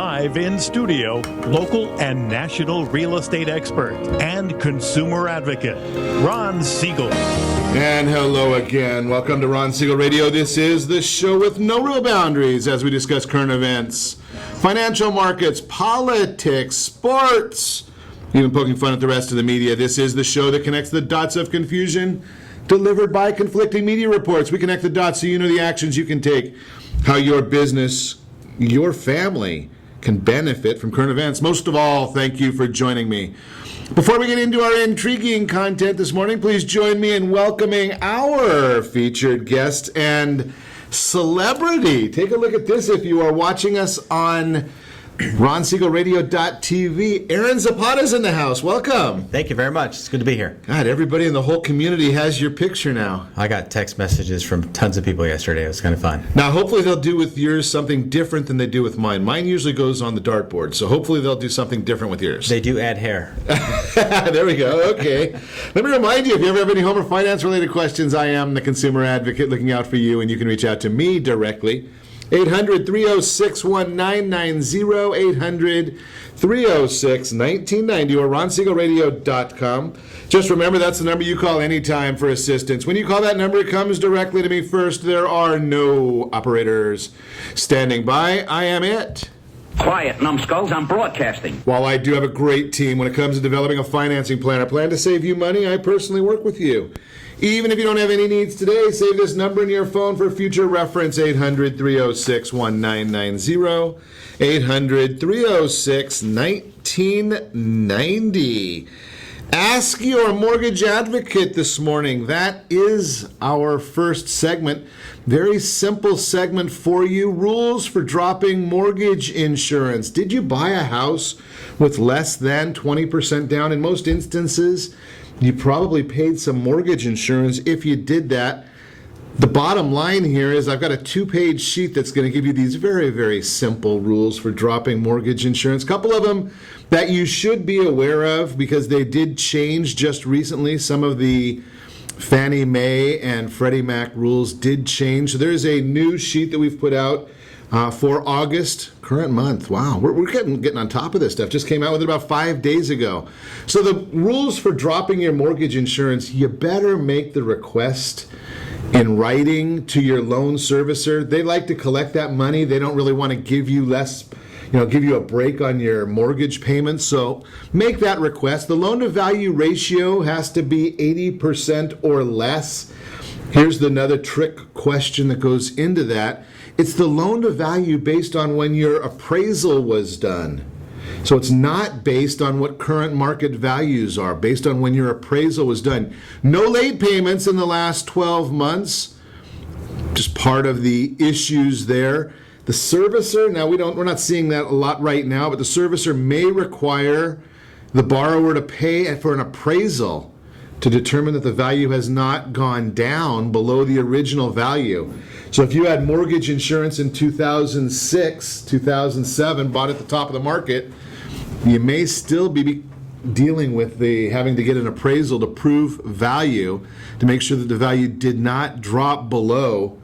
Live in studio, local and national real estate expert and consumer advocate, Ron Siegel. And hello again. Welcome to Ron Siegel Radio. This is the show with no real boundaries as we discuss current events, financial markets, politics, sports, even poking fun at the rest of the media. This is the show that connects the dots of confusion delivered by conflicting media reports. We connect the dots so you know the actions you can take, how your business, your family can benefit from current events. Most of all, thank you for joining me. Before we get into our intriguing content this morning, please join me in welcoming our featured guest and celebrity. Take a look at this if you are watching us on RonSiegelRadio.tv. Aaron Zapata's in the house. Welcome. Thank you very much. It's good to be here. God, everybody in the whole community has your picture now. I got text messages from tons of people yesterday. It was kind of fun. Now, hopefully they'll do with yours something different than they do with mine. Mine usually goes on the dartboard, so hopefully they'll do something different with yours. They do add hair. There we go. Okay. Let me remind you, if you ever have any home or finance-related questions, I am the consumer advocate looking out for you, and you can reach out to me directly. 800-306-1990, 800-306-1990, or RonSiegelRadio.com. Just remember, that's the number you call anytime for assistance. When you call that number, it comes directly to me first. There are no operators standing by. I am it. Quiet, numbskulls, I'm broadcasting. While I do have a great team when it comes to developing a financing plan, I plan to save you money. I personally work with you. Even if you don't have any needs today, save this number in your phone for future reference, 800-306-1990, 800-306-1990. Ask your mortgage advocate this morning. That is our first segment. Very simple segment for you. Rules for dropping mortgage insurance. Did you buy a house with less than 20% down? In most instances, you probably paid some mortgage insurance if you did that. The bottom line here is I've got a 2-page sheet that's going to give you these very, very simple rules for dropping mortgage insurance. A couple of them that you should be aware of because they did change just recently. Some of the Fannie Mae and Freddie Mac rules did change. So there's a new sheet that we've put out for August, current month. Wow, we're getting on top of this stuff. Just came out with it about 5 days ago. So the rules for dropping your mortgage insurance, you better make the request in writing to your loan servicer. They like to collect that money. They don't really want to give you give you a break on your mortgage payments. So make that request. The loan to value ratio has to be 80% or less. Here's another trick question that goes into that. It's the loan to value based on when your appraisal was done. So it's not based on what current market values are, based on when your appraisal was done. No late payments in the last 12 months. Just part of the issues there. The servicer, now we're not seeing that a lot right now, but the servicer may require the borrower to pay for an appraisal to determine that the value has not gone down below the original value. So if you had mortgage insurance in 2006, 2007, bought at the top of the market, you may still be dealing with having to get an appraisal to prove value to make sure that the value did not drop below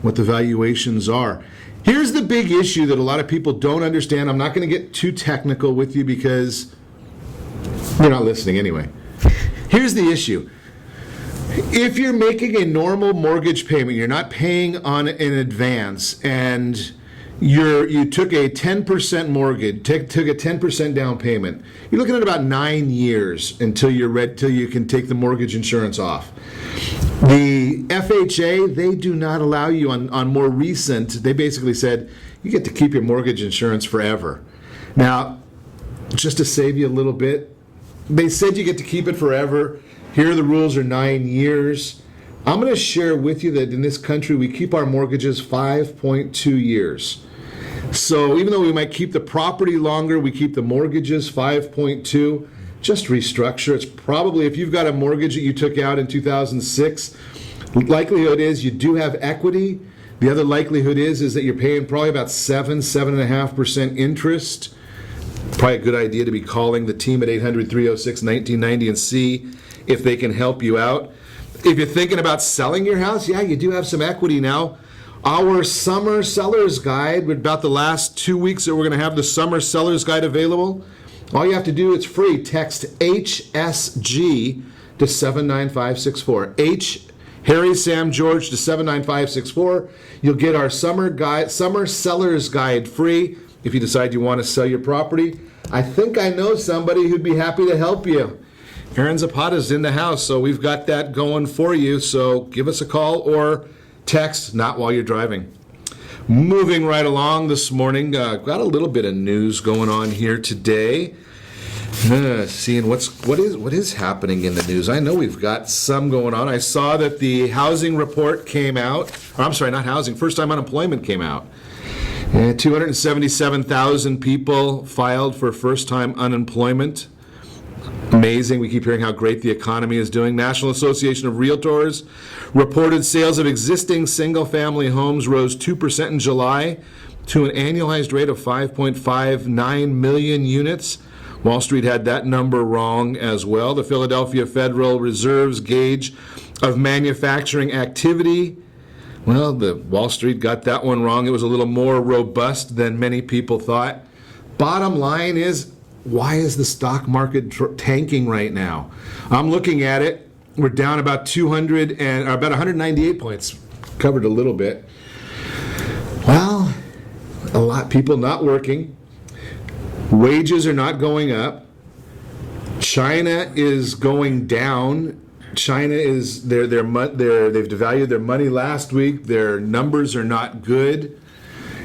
what the valuations are. Here's the big issue that a lot of people don't understand. I'm not going to get too technical with you because you're not listening anyway. Here's the issue. If you're making a normal mortgage payment, you're not paying on in advance, and you took a 10% mortgage, took a 10% down payment, you're looking at about 9 years until you can take the mortgage insurance off. The FHA, they do not allow you on more recent, they basically said, you get to keep your mortgage insurance forever. Now, just to save you a little bit, they said you get to keep it forever. Here the rules are 9 years. I'm going to share with you that in this country we keep our mortgages 5.2 years. So even though we might keep the property longer, we keep the mortgages 5.2. Just restructure. It's probably, if you've got a mortgage that you took out in 2006, likelihood is you do have equity. The other likelihood is that you're paying probably about 7.5% interest. Probably a good idea to be calling the team at 800-306-1990 and see if they can help you out. If you're thinking about selling your house, yeah, you do have some equity now. our summer seller's guide. About the last 2 weeks that we're going to have the summer seller's guide available. All you have to do, it's free. Text HSG to 79564. Harry, Sam, George to 79564. You'll get our summer seller's guide free if you decide you want to sell your property. I think I know somebody who'd be happy to help you. Aaron Zapata's in the house, so we've got that going for you. So give us a call or text, not while you're driving. Moving right along this morning, got a little bit of news going on here today. Seeing what is happening in the news. I know we've got some going on. I saw that the housing report came out. I'm sorry, not housing. First-time unemployment came out. 277,000 people filed for first-time unemployment. Amazing. We keep hearing how great the economy is doing. National Association of Realtors reported sales of existing single-family homes rose 2% in July to an annualized rate of 5.59 million units. Wall Street had that number wrong as well. The Philadelphia Federal Reserve's gauge of manufacturing activity, well, the Wall Street got that one wrong. It was a little more robust than many people thought. Bottom line is, why is the stock market tanking right now? I'm looking at it. We're down about 198 points. Covered a little bit. Well, a lot of people not working. Wages are not going up. China is going down. China is they've devalued their money last week. Their numbers are not good.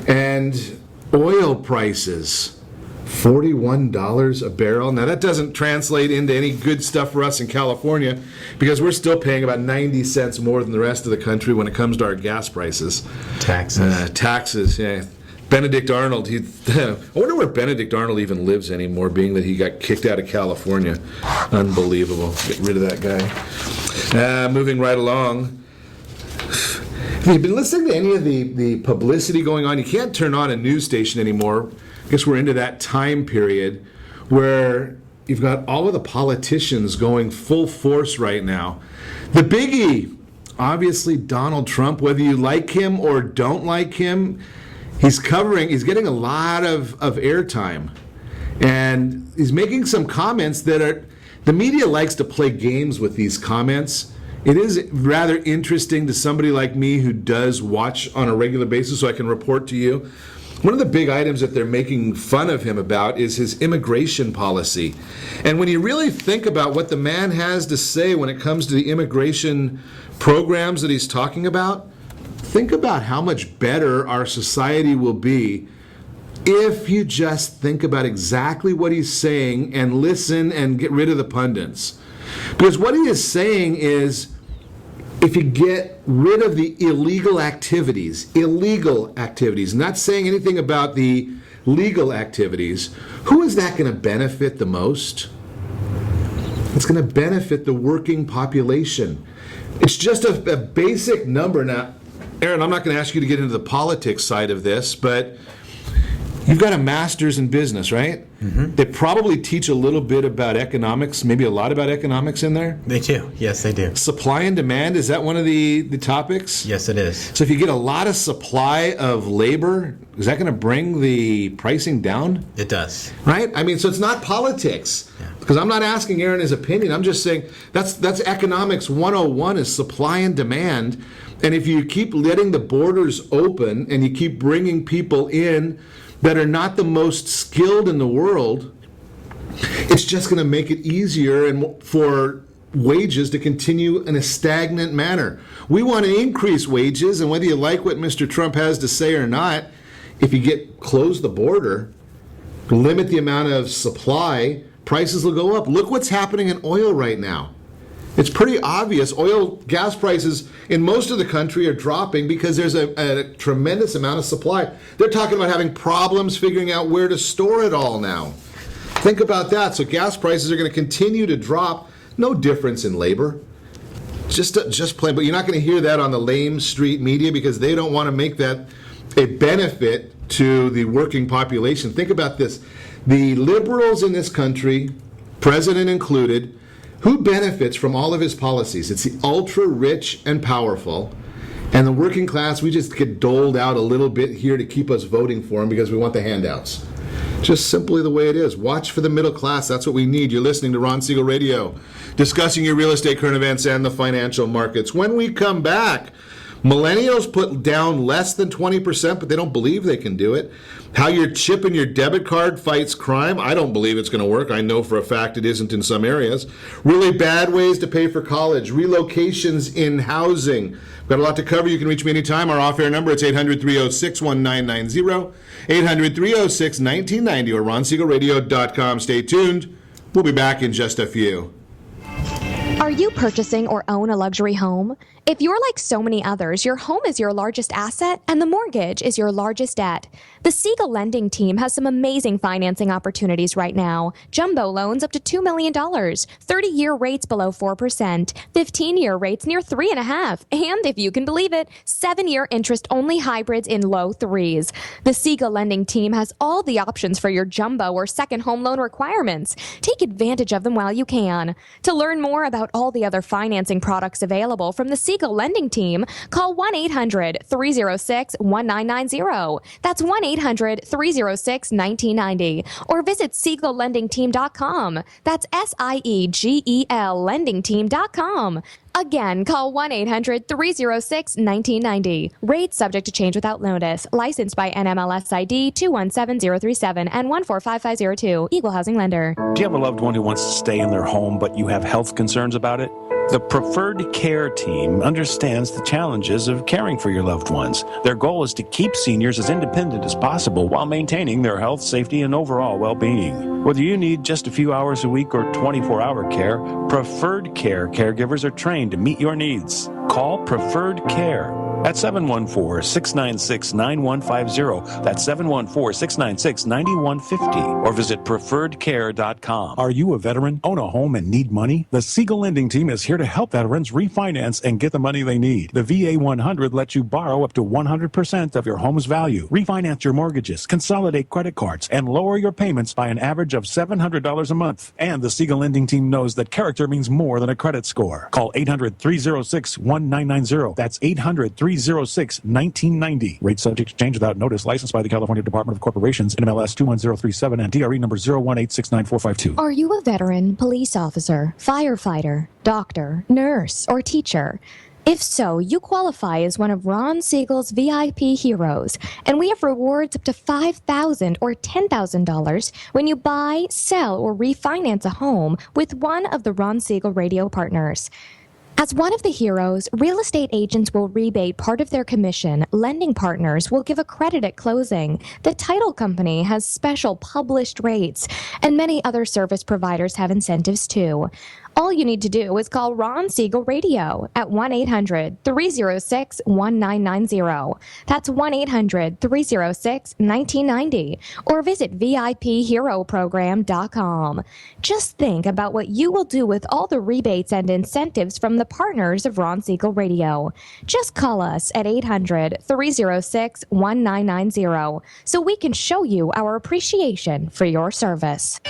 And oil prices, $41 a barrel. Now that doesn't translate into any good stuff for us in California because we're still paying about 90 cents more than the rest of the country when it comes to our gas prices. Taxes, yeah. Benedict Arnold, I wonder where Benedict Arnold even lives anymore, being that he got kicked out of California. Unbelievable. Get rid of that guy. Moving right along. If you've been listening to any of the publicity going on, you can't turn on a news station anymore. I guess we're into that time period where you've got all of the politicians going full force right now. The biggie, obviously Donald Trump, whether you like him or don't like him, he's getting a lot of airtime. And he's making some comments the media likes to play games with these comments. It is rather interesting to somebody like me who does watch on a regular basis, so I can report to you. One of the big items that they're making fun of him about is his immigration policy. And when you really think about what the man has to say when it comes to the immigration programs that he's talking about, think about how much better our society will be if you just think about exactly what he's saying and listen and get rid of the pundits. Because what he is saying is, if you get rid of the illegal activities, not saying anything about the legal activities, who is that going to benefit the most? It's going to benefit the working population. It's just a basic number. Now, Aaron, I'm not going to ask you to get into the politics side of this, but you've got a master's in business, right? Mm-hmm. They probably teach a little bit about economics, maybe a lot about economics in there. They do. Yes, they do. Supply and demand, is that one of the topics? Yes, it is. So if you get a lot of supply of labor, is that going to bring the pricing down? It does. Right? I mean, so it's not politics. Yeah. Because I'm not asking Aaron his opinion. I'm just saying that's economics 101 is supply and demand. And if you keep letting the borders open and you keep bringing people in that are not the most skilled in the world, it's just going to make it easier and for wages to continue in a stagnant manner. We want to increase wages, and whether you like what Mr. Trump has to say or not, if you close the border, limit the amount of supply, prices will go up. Look what's happening in oil right now. It's pretty obvious. Gas prices in most of the country are dropping because there's a tremendous amount of supply. They're talking about having problems figuring out where to store it all now. Think about that. So gas prices are going to continue to drop. No difference in labor. Just plain. But you're not going to hear that on the lame street media because they don't want to make that a benefit to the working population. Think about this. The liberals in this country, president included, who benefits from all of his policies? It's the ultra-rich and powerful. And the working class, we just get doled out a little bit here to keep us voting for them because we want the handouts. Just simply the way it is. Watch for the middle class. That's what we need. You're listening to Ron Siegel Radio, discussing your real estate, current events, and the financial markets. When we come back, Millennials put down less than 20%, but they don't believe they can do it. How your chip and your debit card fights crime. I don't believe it's going to work. I know for a fact it isn't in some areas. Really bad ways to pay for college. Relocations in housing. Got a lot to cover. You can reach me anytime. Our off-air number, it's 800-306-1990, 800-306-1990, or ronsiegelradio.com. Stay tuned. We'll be back in just a few. Are you purchasing or own a luxury home? If you're like so many others, your home is your largest asset and the mortgage is your largest debt. The Siegel lending team has some amazing financing opportunities right now. Jumbo loans up to $2 million, 30-year rates below 4%, 15-year rates near 3.5%, and if you can believe it, 7-year interest-only hybrids in low 3s. The Siegel lending team has all the options for your jumbo or second home loan requirements. Take advantage of them while you can. To learn more about all the other financing products available from the Siegel lending team, call 1-800-306-1990. That's 1-800-306-1990. Or visit SiegelLendingTeam.com. That's SIEGEL lendingteam.com. Again, call 1-800-306-1990. Rates subject to change without notice. Licensed by NMLS ID 217037 and 145502. Equal housing lender. Do you have a loved one who wants to stay in their home but you have health concerns about it? The Preferred Care team understands the challenges of caring for your loved ones. Their goal is to keep seniors as independent as possible while maintaining their health, safety, and overall well-being. Whether you need just a few hours a week or 24-hour care, Preferred Care caregivers are trained to meet your needs. Call Preferred Care at 714-696-9150. That's 714-696-9150. Or visit preferredcare.com. Are you a veteran, own a home, and need money? The Siegel lending team is here to help veterans refinance and get the money they need. The VA 100 lets you borrow up to 100% of your home's value, refinance your mortgages, consolidate credit cards, and lower your payments by an average of $700 a month. And the Siegel lending team knows that character means more than a credit score. Call 800-306-1990. That's 800-306-1990. Rate subject to change without notice. Licensed by the California Department of Corporations, NMLS 21037, and DRE number 018694452. Are you a veteran, police officer, firefighter, doctor, nurse, or teacher? If so, you qualify as one of Ron Siegel's VIP heroes, and we have rewards up to $5,000 or $10,000 when you buy, sell, or refinance a home with one of the Ron Siegel radio partners. As one of the heroes, real estate agents will rebate part of their commission. Lending partners will give a credit at closing. The title company has special published rates, and many other service providers have incentives too. All you need to do is call Ron Siegel Radio at 1-800-306-1990. That's 1-800-306-1990. Or visit VIPHeroProgram.com. Just think about what you will do with all the rebates and incentives from the partners of Ron Siegel Radio. Just call us at 800-306-1990 so we can show you our appreciation for your service.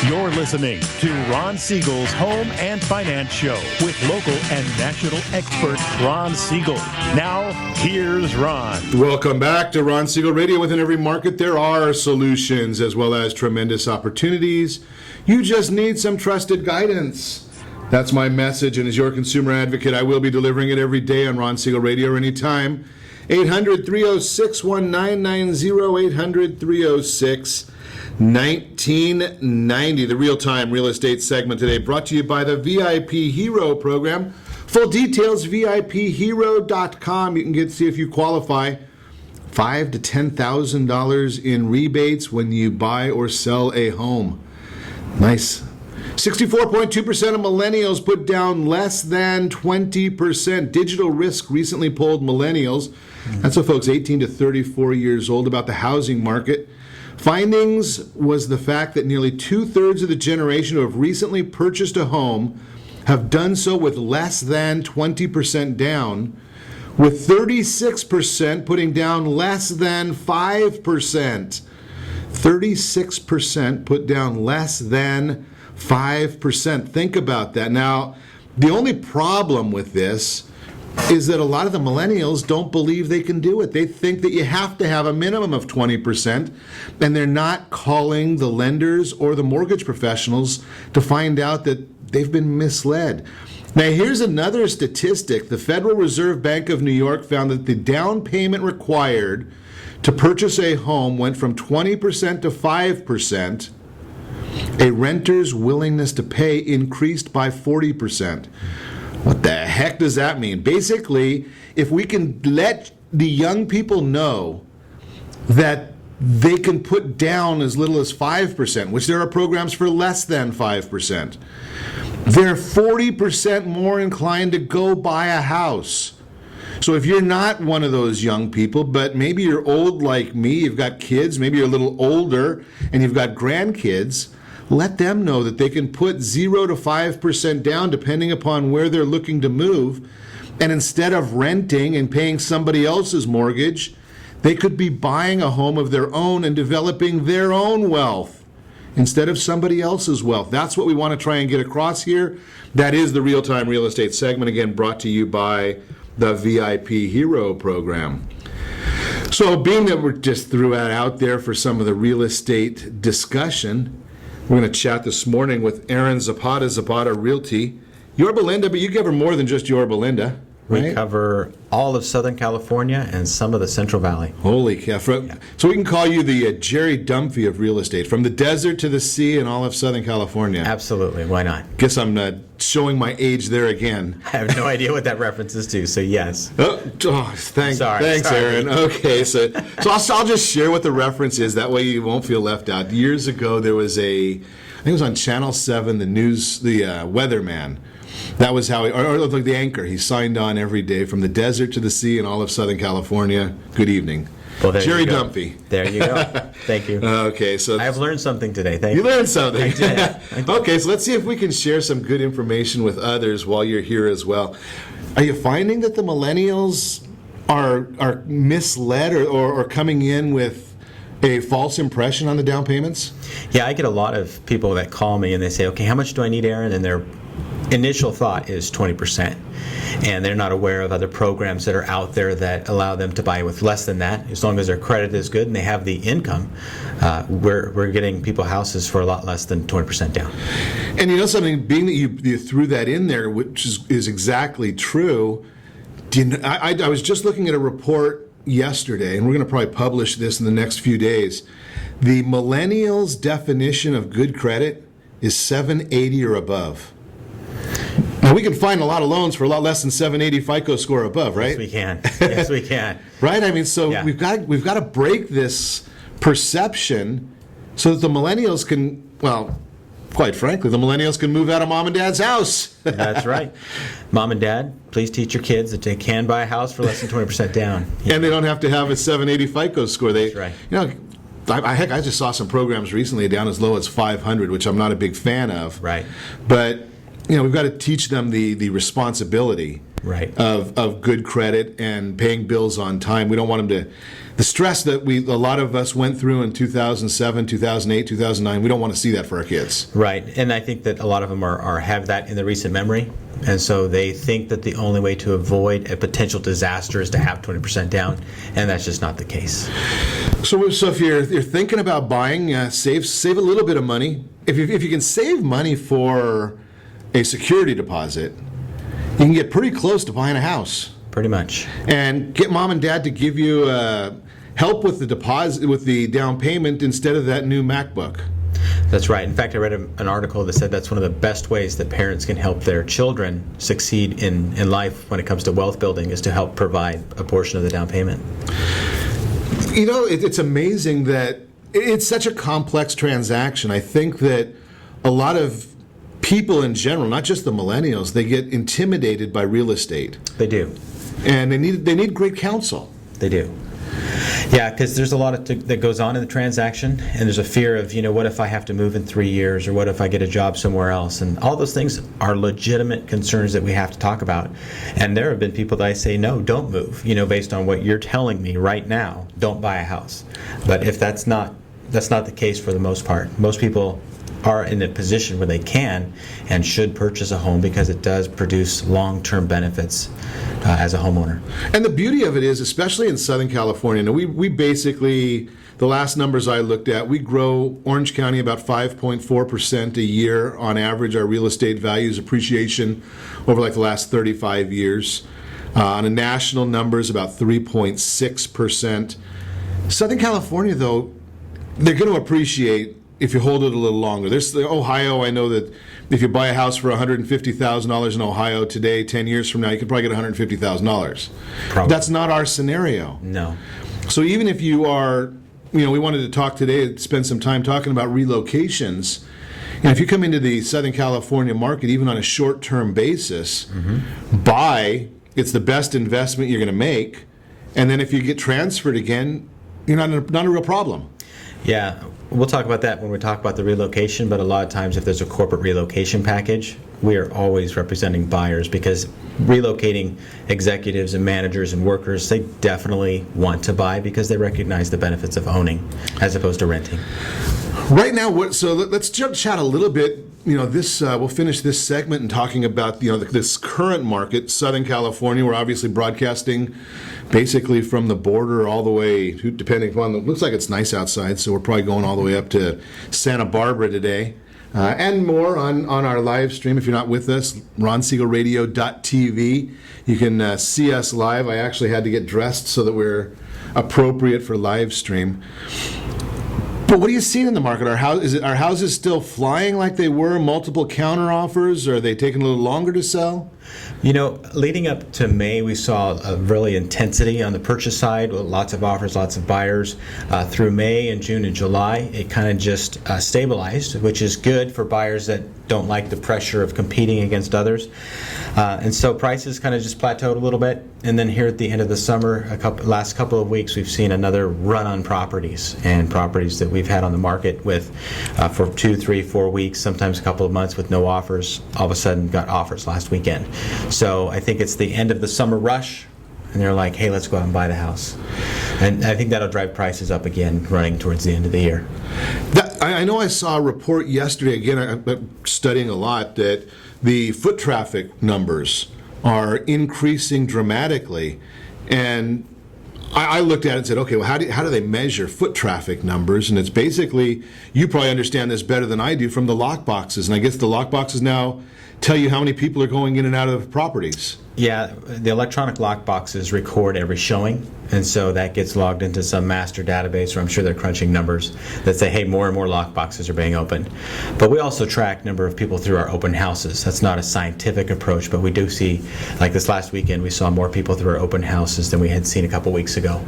You're listening to Ron Siegel's Home and Finance Show with local and national expert Ron Siegel. Now, here's Ron. Welcome back to Ron Siegel Radio. Within every market, there are solutions as well as tremendous opportunities. You just need some trusted guidance. That's my message, and as your consumer advocate, I will be delivering it every day on Ron Siegel Radio or anytime. 800-306-1990, 800-306-1990. The real-time real estate segment today brought to you by the VIP Hero program. Full details, VIPHero.com. You can see if you qualify. $5,000 to $10,000 in rebates when you buy or sell a home. Nice. 64.2% of millennials put down less than 20%. Digital Risk recently polled millennials, that's what folks 18 to 34 years old, about the housing market. Findings was the fact that nearly two-thirds of the generation who have recently purchased a home have done so with less than 20% down, with 36% putting down less than 5%. 36% put down less than 5%. Think about that. Now, the only problem with this is that a lot of the millennials don't believe they can do it. They think that you have to have a minimum of 20%, and they're not calling the lenders or the mortgage professionals to find out that they've been misled. Now, here's another statistic. The Federal Reserve Bank of New York found that the down payment required to purchase a home went from 20% to 5%. A renter's willingness to pay increased by 40%. What the heck does that mean? Basically, if we can let the young people know that they can put down as little as 5%, which there are programs for less than 5%, they're 40% more inclined to go buy a house. So if you're not one of those young people, but maybe you're old like me, you've got kids, maybe you're a little older, and you've got grandkids, let them know that they can put 0 to 5% down depending upon where they're looking to move. And instead of renting and paying somebody else's mortgage, they could be buying a home of their own and developing their own wealth instead of somebody else's wealth. That's what we want to try and get across here. That is the Real-Time Real Estate segment, again, brought to you by the VIP Hero program. So being that we just threw that out there for some of the real estate discussion, we're going to chat this morning with Erin Zapata, Zapata Realty. Yorba Linda, but you cover more than just Yorba Linda, right? We cover all of Southern California and some of the Central Valley. Holy cow. So we can call you the Jerry Dunphy of real estate, from the desert to the sea and all of Southern California. Absolutely. Why not? Guess I'm showing my age there again. I have no idea what that references to, so yes. Thanks, Sorry. Aaron. Okay, so I'll just share what the reference is. That way you won't feel left out. Years ago, there was I think it was on Channel 7, the weatherman. That was how or like the anchor. He signed on every day from the desert to the sea and all of Southern California. Good evening. Well, Jerry Dunphy. There you go. Thank you. Okay, so I've learned something today. Thank you. You learned something. I did. Okay, so let's see if we can share some good information with others while you're here as well. Are you finding that the millennials are misled or coming in with a false impression on the down payments? Yeah, I get a lot of people that call me and they say, okay, how much do I need, Aaron? And their initial thought is 20%. And they're not aware of other programs that are out there that allow them to buy with less than that. As long as their credit is good and they have the income, we're getting people houses for a lot less than 20% down. And you know something, being that you threw that in there, which is exactly true, I was just looking at a report yesterday, and we're going to probably publish this in the next few days. The millennials' definition of good credit is 780 or above. Now, we can find a lot of loans for a lot less than 780 FICO score above, right? Yes, we can. Yes, we can. Right? I mean, so yeah. we've got to break this perception so that the millennials can, well, quite frankly, the millennials can move out of mom and dad's house. That's right. Mom and dad, please teach your kids that they can buy a house for less than 20% down. And they don't have to have a 780 FICO score. That's right. You know, I just saw some programs recently down as low as 500, which I'm not a big fan of. Right. But you know, we've got to teach them the responsibility right. of good credit and paying bills on time. We don't want them to, the stress that a lot of us went through in 2007, 2008, 2009, we don't want to see that for our kids. Right, and I think that a lot of them have that in the recent memory, and so they think that the only way to avoid a potential disaster is to have 20% down, and that's just not the case. So if you're thinking about buying, save a little bit of money. If you can save money for a security deposit, you can get pretty close to buying a house. Pretty much. And get mom and dad to give you help with the deposit, with the down payment, instead of that new MacBook. That's right. In fact, I read an article that said that's one of the best ways that parents can help their children succeed in life when it comes to wealth building, is to help provide a portion of the down payment. You know, it's amazing that it's such a complex transaction. I think that a lot of people in general, not just the millennials, they get intimidated by real estate. They do. And they need great counsel. They do. Yeah, because there's a lot that goes on in the transaction, and there's a fear of, what if I have to move in 3 years, or what if I get a job somewhere else? And all those things are legitimate concerns that we have to talk about. And there have been people that I say, no, don't move, based on what you're telling me right now, don't buy a house. But if that's not the case for the most part, most people are in a position where they can and should purchase a home because it does produce long-term benefits as a homeowner. And the beauty of it is, especially in Southern California, now we basically, the last numbers I looked at, we grow Orange County about 5.4% a year on average, our real estate values appreciation over like the last 35 years. On a national numbers, about 3.6%. Southern California, though, they're going to appreciate if you hold it a little longer. There's Ohio, I know that if you buy a house for $150,000 in Ohio today, 10 years from now, you could probably get $150,000. That's not our scenario. No. So even if you are, we wanted to talk today, spend some time talking about relocations. And if you come into the Southern California market, even on a short-term basis, buy, it's the best investment you're going to make. And then if you get transferred again, you're not a real problem. Yeah, we'll talk about that when we talk about the relocation, but a lot of times if there's a corporate relocation package, we are always representing buyers because relocating executives and managers and workers, they definitely want to buy because they recognize the benefits of owning as opposed to renting. Right now, so let's chat a little bit. This we'll finish this segment and talking about this current market, Southern California. We're obviously broadcasting basically from the border all the way, depending upon looks like it's nice outside, so we're probably going all the way up to Santa Barbara today. And more on our live stream. If you're not with us, RonSiegelRadio.tv. You can see us live. I actually had to get dressed so that we're appropriate for live stream. But what are you seeing in the market? Are houses still flying like they were? Multiple counter offers? Or are they taking a little longer to sell? Leading up to May, we saw a really intensity on the purchase side, with lots of offers, lots of buyers. Through May and June and July, it kind of just stabilized, which is good for buyers that don't like the pressure of competing against others. And so prices kind of just plateaued a little bit. And then here at the end of the summer, last couple of weeks, we've seen another run on properties, and properties that we've had on the market with for 2, 3, 4 weeks, sometimes a couple of months with no offers, all of a sudden got offers last weekend. So I think it's the end of the summer rush, and they're like, hey, let's go out and buy the house. And I think that'll drive prices up again running towards the end of the year. I know I saw a report yesterday, again, I'm studying a lot, that the foot traffic numbers are increasing dramatically. And I looked at it and said, okay, well, how do they measure foot traffic numbers? And it's basically, you probably understand this better than I do, from the lock boxes. And I guess the lock boxes now tell you how many people are going in and out of properties. Yeah, the electronic lock boxes record every showing, and so that gets logged into some master database, or I'm sure they're crunching numbers that say, hey, more and more lock boxes are being opened. But we also track number of people through our open houses. That's not a scientific approach, but we do see, like this last weekend, we saw more people through our open houses than we had seen a couple weeks ago.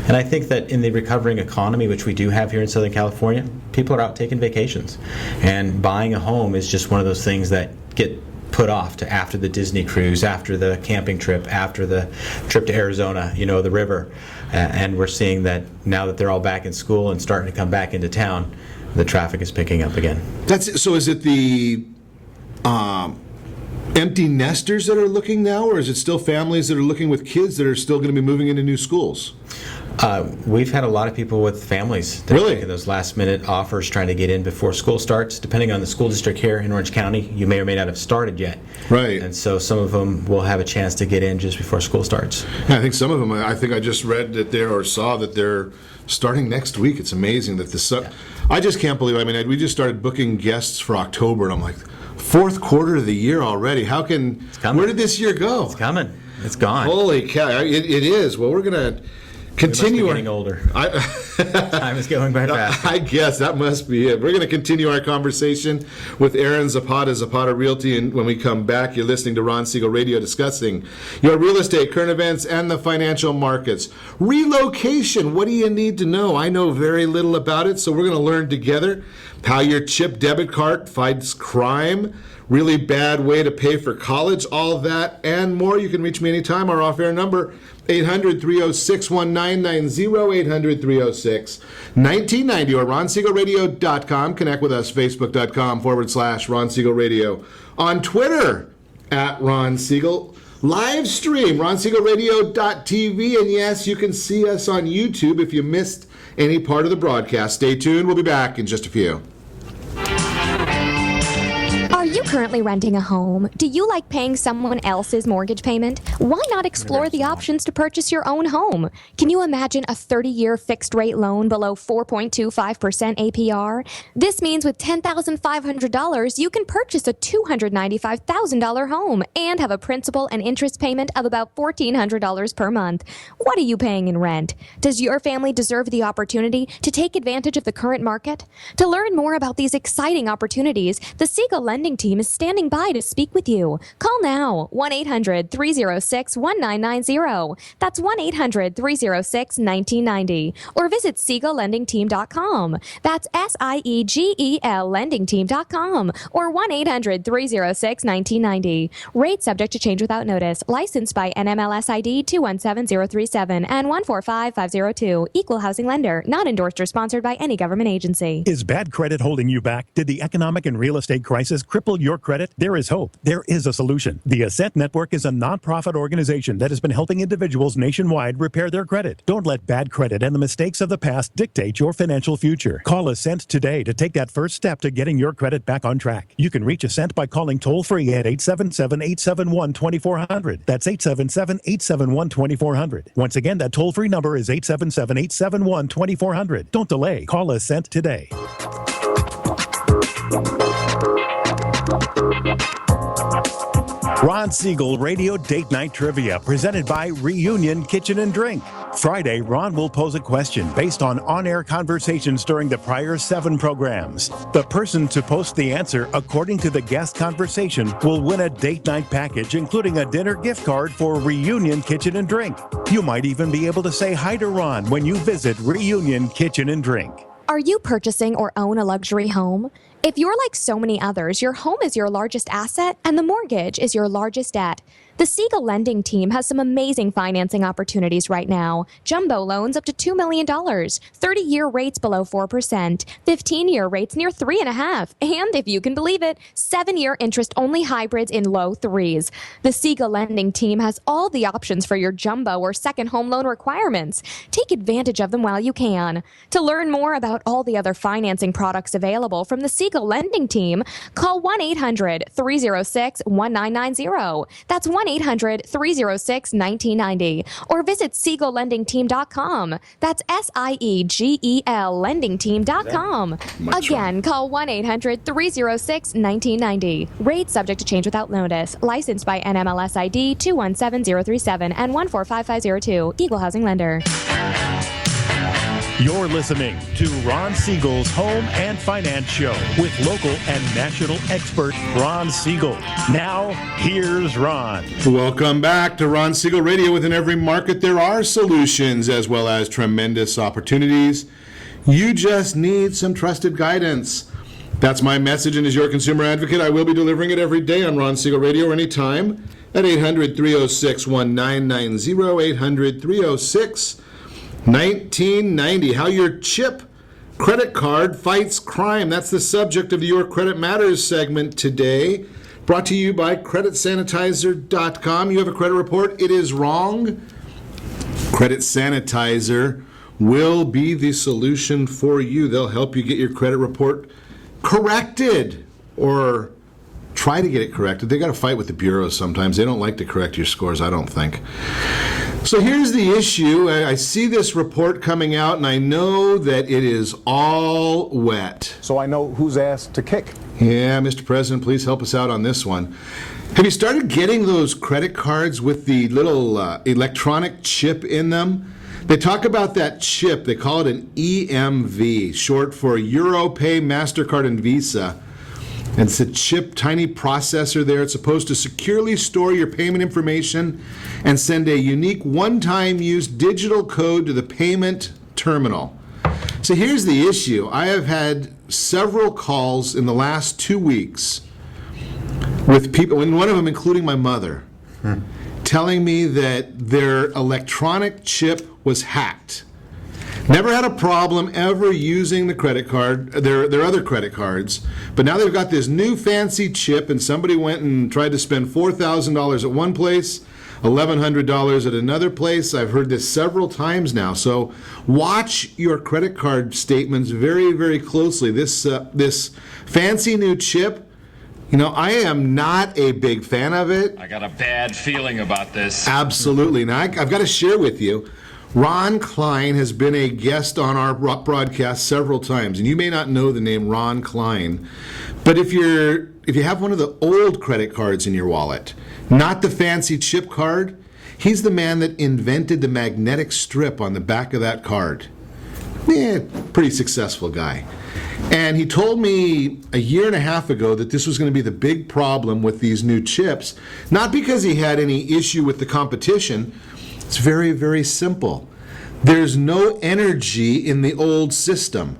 And I think that in the recovering economy, which we do have here in Southern California, people are out taking vacations. And buying a home is just one of those things that get put off to after the Disney cruise, after the camping trip, after the trip to Arizona, the river. And we're seeing that now that they're all back in school and starting to come back into town, the traffic is picking up again. So is it the empty nesters that are looking now, or is it still families that are looking with kids that are still going to be moving into new schools? We've had a lot of people with families that are making those last-minute offers, trying to get in before school starts. Depending on the school district here in Orange County, you may or may not have started yet. Right. And so some of them will have a chance to get in just before school starts. Yeah, I think some of them, I just read that saw that they're starting next week. It's amazing that I just can't believe, we just started booking guests for October, and I'm like, fourth quarter of the year already. Where did this year go? It's coming. It's gone. Holy cow, it is. Well, we're going to continue. We must be getting older. Time is going by fast. I guess that must be it. We're going to continue our conversation with Aaron Zapata, Zapata Realty, and when we come back, you're listening to Ron Siegel Radio discussing your real estate, current events, and the financial markets. Relocation, what do you need to know? I know very little about it, so we're going to learn together how your chip debit card fights crime, really bad way to pay for college, all that and more. You can reach me anytime. Our off-air number, 800-306-1990, 800-306-1990, or RonSiegelRadio.com. Connect with us, Facebook.com/Ron Siegel Radio. On Twitter, @Ron Siegel. Live stream, RonSiegelRadio.tv. And yes, you can see us on YouTube if you missed any part of the broadcast. Stay tuned. We'll be back in just a few. you currently renting a home? Do you like paying someone else's mortgage payment? Why not explore the options to purchase your own home? Can you imagine a 30-year fixed-rate loan below 4.25% APR? This means with $10,500, you can purchase a $295,000 home and have a principal and interest payment of about $1,400 per month. What are you paying in rent? Does your family deserve the opportunity to take advantage of the current market? To learn more about these exciting opportunities, the Siegel Lending Team is standing by to speak with you. Call now, 1-800-306-1990. That's 1-800-306-1990. Or visit SiegelLendingTeam.com. That's SIEGEL LendingTeam.com. Or 1-800-306-1990. Rate subject to change without notice. Licensed by NMLS ID 217037 and 145502. Equal housing lender. Not endorsed or sponsored by any government agency. Is bad credit holding you back? Did the economic and real estate crisis cripple your credit? There is hope. There is a solution. The Ascent Network is a nonprofit organization that has been helping individuals nationwide repair their credit. Don't let bad credit and the mistakes of the past dictate your financial future. Call Ascent today to take that first step to getting your credit back on track. You can reach Ascent by calling toll-free at 877-871-2400. That's 877-871-2400. Once again, that toll-free number is 877-871-2400. Don't delay. Call Ascent today. Ron Siegel Radio Date Night Trivia, presented by Reunion Kitchen and Drink. Friday, Ron will pose a question based on-air conversations during the prior 7 programs. The person to post the answer according to the guest conversation will win a date night package, including a dinner gift card for Reunion Kitchen and Drink. You might even be able to say hi to Ron when you visit Reunion Kitchen and Drink. Are you purchasing or own a luxury home? If you're like so many others, your home is your largest asset and the mortgage is your largest debt. The Siegel Lending Team has some amazing financing opportunities right now. Jumbo loans up to $2 million, 30-year rates below 4%, 15-year rates near 3.5%, and if you can believe it, 7-year interest-only hybrids in low 3s. The Siegel Lending Team has all the options for your jumbo or second home loan requirements. Take advantage of them while you can. To learn more about all the other financing products available from the Siegel Lending Team, call 1-800-306-1990. That's 1-800-306-1990. Or visit SiegelLendingTeam.com. That's SIEGEL LendingTeam.com. Again, call 1-800-306-1990. Rate subject to change without notice. Licensed by NMLS ID 217037 and 145502. Equal housing lender. You're listening to Ron Siegel's Home and Finance Show with local and national expert Ron Siegel. Now, here's Ron. Welcome back to Ron Siegel Radio. Within every market, there are solutions as well as tremendous opportunities. You just need some trusted guidance. That's my message, and as your consumer advocate, I will be delivering it every day on Ron Siegel Radio or anytime at 800-306-1990, 800-306-1990. How your CHIP credit card fights crime. That's the subject of the Your Credit Matters segment today. Brought to you by CreditSanitizer.com. You have a credit report, it is wrong. Credit Sanitizer will be the solution for you. They'll help you get your credit report corrected or try to get it corrected. They got to fight with the bureaus sometimes. They don't like to correct your scores, I don't think. So here's the issue. I see this report coming out, and I know that it is all wet. So I know whose ass to kick. Yeah, Mr. President, please help us out on this one. Have you started getting those credit cards with the little electronic chip in them? They talk about that chip. They call it an EMV, short for EuroPay, MasterCard, and Visa. And it's a chip, tiny processor there. It's supposed to securely store your payment information and send a unique one-time use digital code to the payment terminal. So here's the issue. I have had several calls in the last 2 weeks with people, and one of them including my mother, telling me that their electronic chip was hacked. Never had a problem ever using the credit card, their other credit cards, but now they've got this new fancy chip, and somebody went and tried to spend $4,000 at one place, $1,100 at another place. I've heard this several times now. So watch your credit card statements very, very closely. This fancy new chip You know, I am not a big fan of it. I got a bad feeling about this. Absolutely. Now, I've got to share with you, Ron Klein has been a guest on our broadcast several times, and you may not know the name Ron Klein, but if you have one of the old credit cards in your wallet, not the fancy chip card, he's the man that invented the magnetic strip on the back of that card. Pretty successful guy. And he told me a year and a half ago that this was going to be the big problem with these new chips, not because he had any issue with the competition. It's very, very simple. There's no energy in the old system.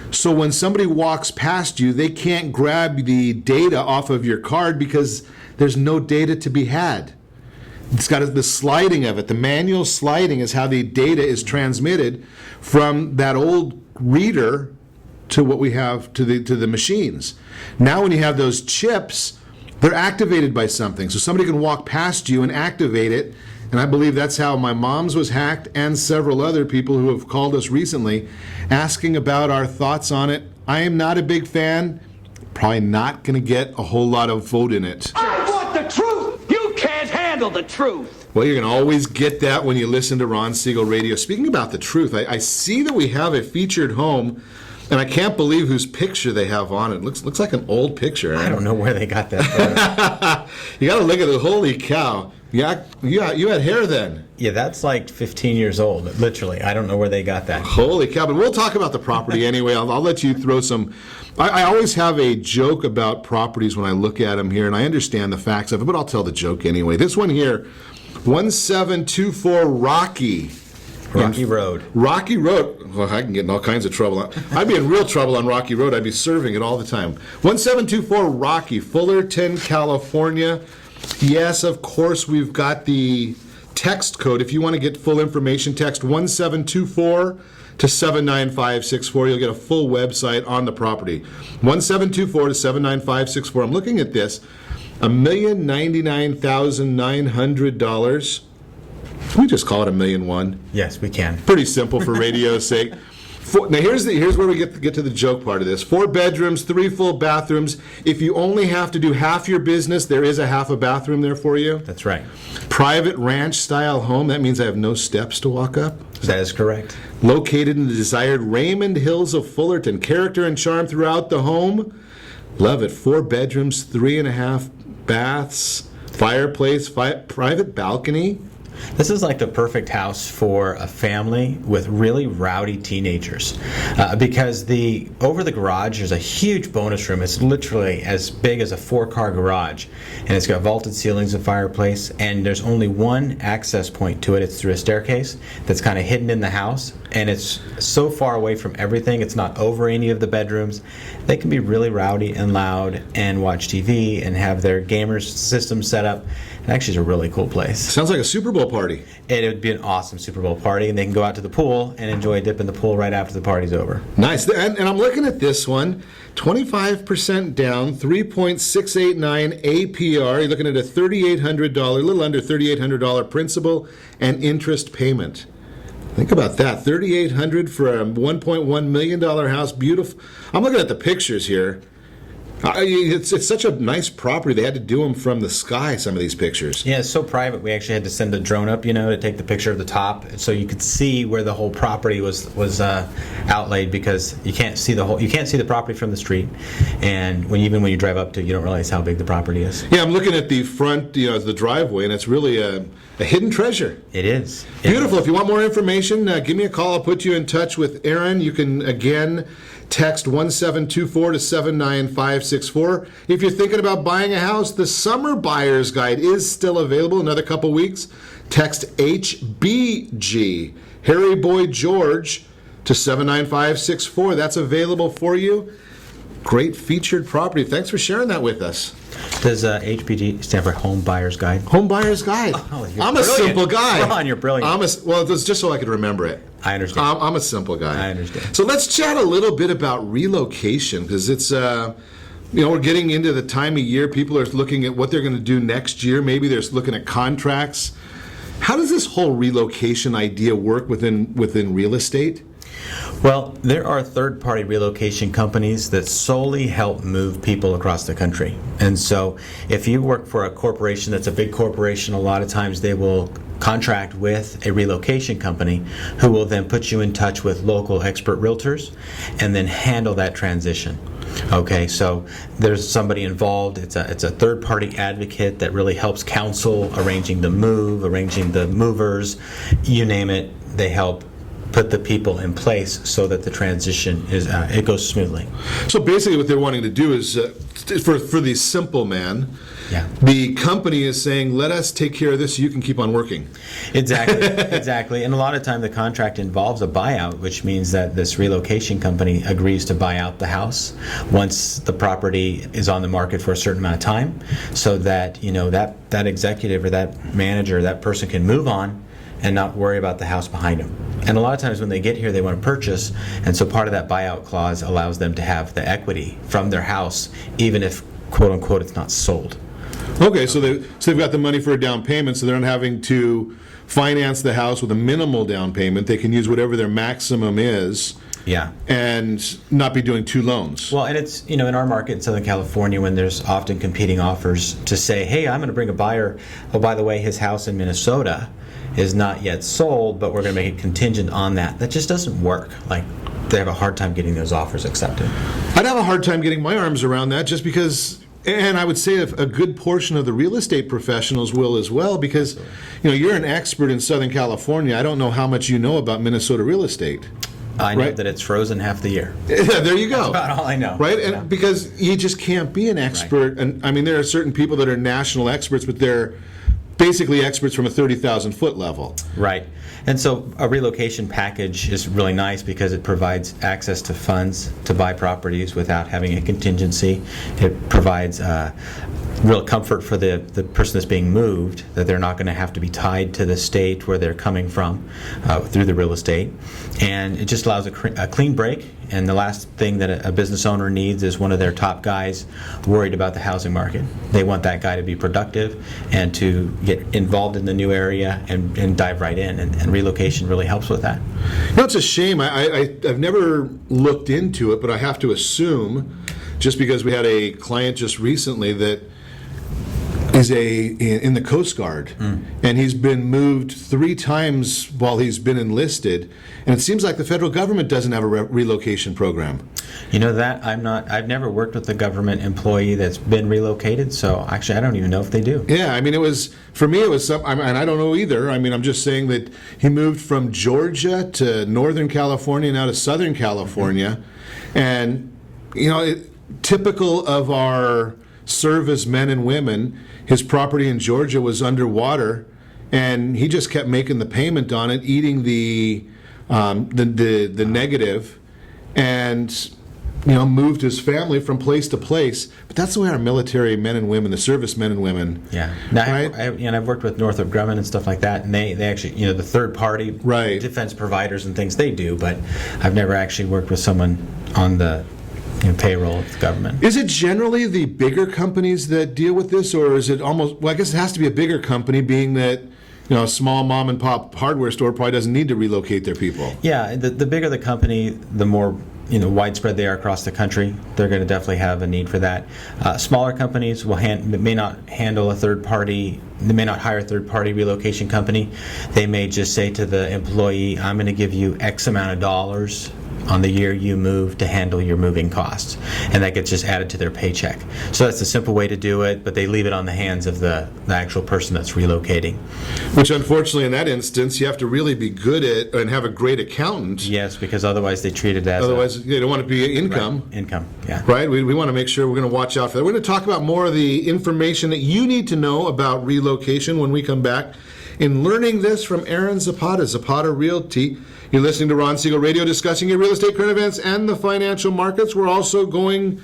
So when somebody walks past you, they can't grab the data off of your card because there's no data to be had. It's got the sliding of it. The manual sliding is how the data is transmitted from that old reader to what we have to the machines. Now when you have those chips, they're activated by something. So somebody can walk past you and activate it. And I believe that's how my mom's was hacked and several other people who have called us recently asking about our thoughts on it. I am not a big fan. Probably not going to get a whole lot of vote in it. I want the truth. You can't handle the truth. Well, you're going to always get that when you listen to Ron Siegel Radio. Speaking about the truth, I see that we have a featured home, and I can't believe whose picture they have on it. Looks like an old picture. I don't know where they got that from. You got to look at it. Holy cow. Yeah, you had hair then. Yeah, that's like 15 years old, literally. I don't know where they got that. Holy cow. But we'll talk about the property anyway. I'll let you throw some. I always have a joke about properties when I look at them here, and I understand the facts of it, but I'll tell the joke anyway. This one here, 1724 Rocky Road. Rocky Road. Well, I can get in all kinds of trouble. I'd be in real trouble on Rocky Road. I'd be serving it all the time. 1724 Rocky, Fullerton, California. Yes, of course, we've got the text code. If you want to get full information, text 1724 to 79564. You'll get a full website on the property. 1724 to 79564. I'm looking at this. $1,099,900. Can we just call it $1,000,001? Yes, we can. Pretty simple for radio's sake. Now here's where we get to the joke part of this. 4 bedrooms, 3 full bathrooms. If you only have to do half your business, there is a half a bathroom there for you. That's right. Private ranch style home. That means I have no steps to walk up. That is correct. Located in the desired Raymond Hills of Fullerton. Character and charm throughout the home. Love it. 4 bedrooms, 3.5 baths, fireplace, private balcony. This is like the perfect house for a family with really rowdy teenagers because over the garage there's a huge bonus room. It's literally as big as a 4-car garage, and it's got vaulted ceilings and fireplace, and there's only one access point to it. It's through a staircase that's kind of hidden in the house, and it's so far away from everything. It's not over any of the bedrooms. They can be really rowdy and loud and watch TV and have their gamers system set up. It actually is a really cool place. Sounds like a Super Bowl party. It would be an awesome Super Bowl party, and they can go out to the pool and enjoy a dip in the pool right after the party's over. Nice. And I'm looking at this one. 25% down, 3.689 APR. You're looking at a $3,800, a little under $3,800 principal and interest payment. Think about that. $3,800 for a $1.1 million house. Beautiful. I'm looking at the pictures here. It's such a nice property. They had to do them from the sky, some of these pictures. Yeah, it's so private. We actually had to send a drone up, to take the picture of the top, so you could see where the whole property was outlaid, because you can't see the property from the street, and even when you drive up to it, you don't realize how big the property is. Yeah, I'm looking at the front, the driveway, and it's really a hidden treasure. It is. Beautiful. If you want more information, give me a call. I'll put you in touch with Aaron. You can, again, text 1724 to 79564. If you're thinking about buying a house, the Summer Buyer's Guide is still available. Another couple weeks. Text HBG, Harry Boy George, to 79564. That's available for you. Great featured property. Thanks for sharing that with us. Does HBG stand for Home Buyer's Guide? Home Buyer's Guide. Oh, I'm a simple guy. Ron, you're brilliant. Well, it was just so I could remember it. I understand. I'm a simple guy. I understand. So let's chat a little bit about relocation, because it's, we're getting into the time of year. People are looking at what they're going to do next year. Maybe they're looking at contracts. How does this whole relocation idea work within real estate? Well, there are third-party relocation companies that solely help move people across the country. And so if you work for a corporation that's a big corporation, a lot of times they will contract with a relocation company who will then put you in touch with local expert realtors and then handle that transition. Okay, so there's somebody involved. It's a third-party advocate that really helps counsel, arranging the move, arranging the movers, you name it. They help put the people in place so that the transition it goes smoothly. So basically what they're wanting to do is, for the simple man, yeah, the company is saying, let us take care of this so you can keep on working. Exactly. And a lot of time the contract involves a buyout, which means that this relocation company agrees to buy out the house once the property is on the market for a certain amount of time, so that that executive or that manager, that person can move on and not worry about the house behind them. And a lot of times when they get here, they want to purchase, and so part of that buyout clause allows them to have the equity from their house, even if, quote unquote, it's not sold. Okay, so they've got the money for a down payment, so they're not having to finance the house with a minimal down payment. They can use whatever their maximum is. Yeah. And not be doing two loans. Well, and it's, in our market in Southern California, when there's often competing offers, to say, hey, I'm going to bring a buyer, oh, by the way, his house in Minnesota is not yet sold, but we're going to make it contingent on that. That just doesn't work. Like, they have a hard time getting those offers accepted. I'd have a hard time getting my arms around that, just because, and I would say a good portion of the real estate professionals will as well, because you're an expert in Southern California. I don't know how much you know about Minnesota real estate. I know that it's frozen half the year. Yeah, there you go. That's about all I know. Right? And because you just can't be an expert. Right. And I mean, there are certain people that are national experts, but they're basically experts from a 30,000-foot level. Right. And so a relocation package is really nice because it provides access to funds to buy properties without having a contingency. It provides real comfort for the person that's being moved, that they're not going to have to be tied to the state where they're coming from through the real estate. And it just allows a clean break. And the last thing that a business owner needs is one of their top guys worried about the housing market. They want that guy to be productive and to get involved in the new area and dive right in. And relocation really helps with that. It's a shame. I've never looked into it, but I have to assume, just because we had a client just recently that is in the Coast Guard, and he's been moved 3 times while he's been enlisted, and it seems like the federal government doesn't have a relocation program. I've never worked with a government employee that's been relocated, so actually I don't even know if they do. Yeah, I mean, for me it was and I don't know either. I mean, I'm just saying that he moved from Georgia to Northern California, now to Southern California, and typical of our service men and women, his property in Georgia was underwater, and he just kept making the payment on it, eating the negative, and moved his family from place to place. But that's the way our military men and women, the service men and women. Yeah. Now, right? I've worked with Northrop Grumman and stuff like that, and they actually, the third party defense providers and things, they do, but I've never actually worked with someone on the payroll of the government. Is it generally the bigger companies that deal with this, or is it almost, well, I guess it has to be a bigger company, being that a small mom and pop hardware store probably doesn't need to relocate their people. Yeah, the bigger the company, the more widespread they are across the country, they're going to definitely have a need for that. Smaller companies may not handle a third party. They may not hire a third party relocation company. They may just say to the employee, I'm going to give you X amount of dollars on the year you move to handle your moving costs, and that gets just added to their paycheck. So that's a simple way to do it, but they leave it on the hands of the actual person that's relocating. Which, unfortunately, in that instance, you have to really be good at and have a great accountant. Yes, because otherwise they treat it as they don't want to be income. Right. Income, yeah. Right? We want to make sure we're going to watch out for that. We're going to talk about more of the information that you need to know about relocation when we come back. In learning this from Aaron Zapata, Zapata Realty. You're listening to Ron Siegel Radio, discussing your real estate current events and the financial markets. We're also going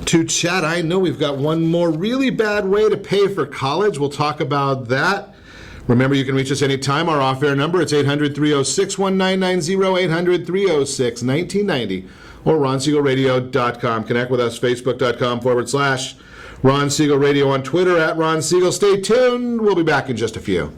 to chat. I know we've got one more really bad way to pay for college. We'll talk about that. Remember, you can reach us anytime. Our off-air number, it's 800-306-1990, 800-306-1990, or ronsiegelradio.com. Connect with us, facebook.com/Ron Siegel Radio, on Twitter @Ron Siegel. Stay tuned. We'll be back in just a few.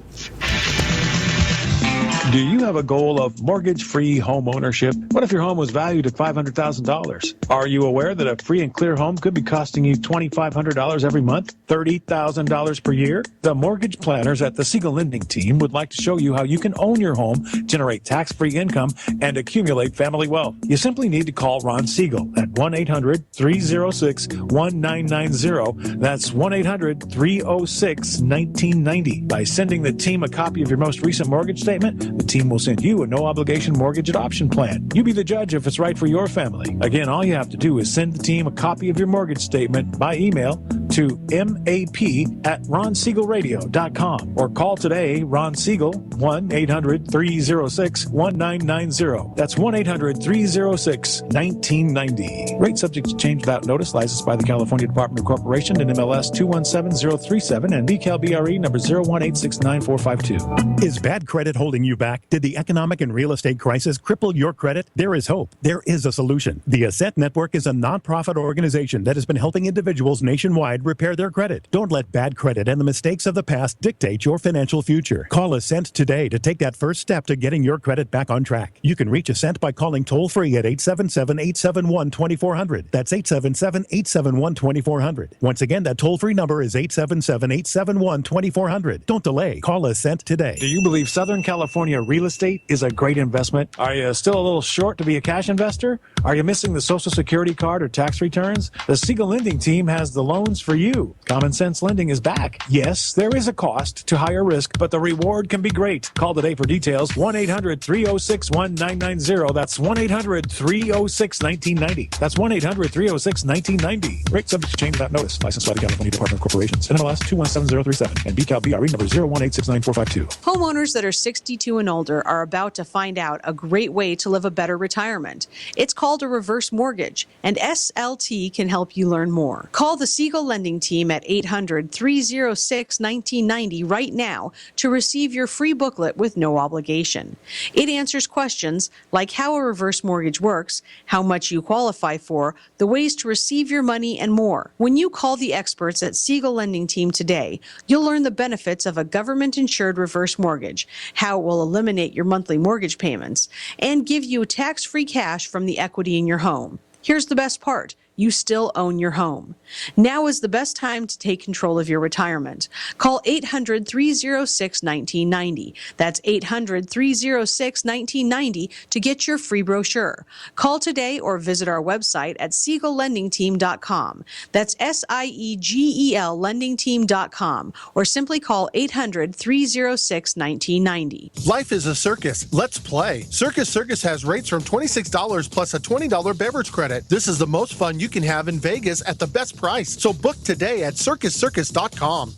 Do you have a goal of mortgage-free home ownership? What if your home was valued at $500,000? Are you aware that a free and clear home could be costing you $2,500 every month, $30,000 per year? The mortgage planners at the Siegel Lending Team would like to show you how you can own your home, generate tax-free income, and accumulate family wealth. You simply need to call Ron Siegel at 1-800-306-1990. That's 1-800-306-1990. By sending the team a copy of your most recent mortgage statement, the team will send you a no-obligation mortgage adoption plan. You be the judge if it's right for your family. Again, all you have to do is send the team a copy of your mortgage statement by email to map@ronsiegelradio.com or call today Ron Siegel 1-800-306-1990. That's 1-800-306-1990. Rate subject to change without notice. Licensed by the California Department of Corporation and MLS 217037 and BCAL number 018694452. Is bad credit holding you back? Did the economic and real estate crisis cripple your credit? There is hope. There is a solution. The Ascent Network is a nonprofit organization that has been helping individuals nationwide repair their credit. Don't let bad credit and the mistakes of the past dictate your financial future. Call Ascent today to take that first step to getting your credit back on track. You can reach Ascent by calling toll-free at 877-871-2400. That's 877-871-2400. Once again, that toll-free number is 877-871-2400. Don't delay. Call Ascent today. Do you believe Southern California real estate is a great investment? Are you still a little short to be a cash investor? Are you missing the Social Security card or tax returns? The Siegel Lending Team has the loans for you. Common Sense Lending is back. Yes, there is a cost to higher risk, but the reward can be great. Call today for details. 1-800-306-1990. That's 1-800-306-1990. That's 1-800-306-1990. Rate subject to change without notice. Licensed by the California Department of Corporations. NMLS 217037 and BCAL number 018694452. Homeowners that are 62 and older are about to find out a great way to live a better retirement. It's called a reverse mortgage, and SLT can help you learn more. Call the Siegel Lending Team at 800-306-1990 right now to receive your free booklet with no obligation. It answers questions like how a reverse mortgage works, how much you qualify for, the ways to receive your money, and more. When you call the experts at Siegel Lending Team today, you'll learn the benefits of a government-insured reverse mortgage, how it will eliminate your monthly mortgage payments, and give you tax-free cash from the equity in your home. Here's the best part. You still own your home. Now is the best time to take control of your retirement. Call 800-306-1990. That's 800-306-1990 to get your free brochure. Call today or visit our website at SiegelLendingTeam.com. That's SIEGEL lendingteam.com, or simply call 800-306-1990. Life is a circus. Let's play. Circus Circus has rates from $26 plus a $20 beverage credit. This is the most fun you can have in Vegas at the best price. So book today at circuscircus.com.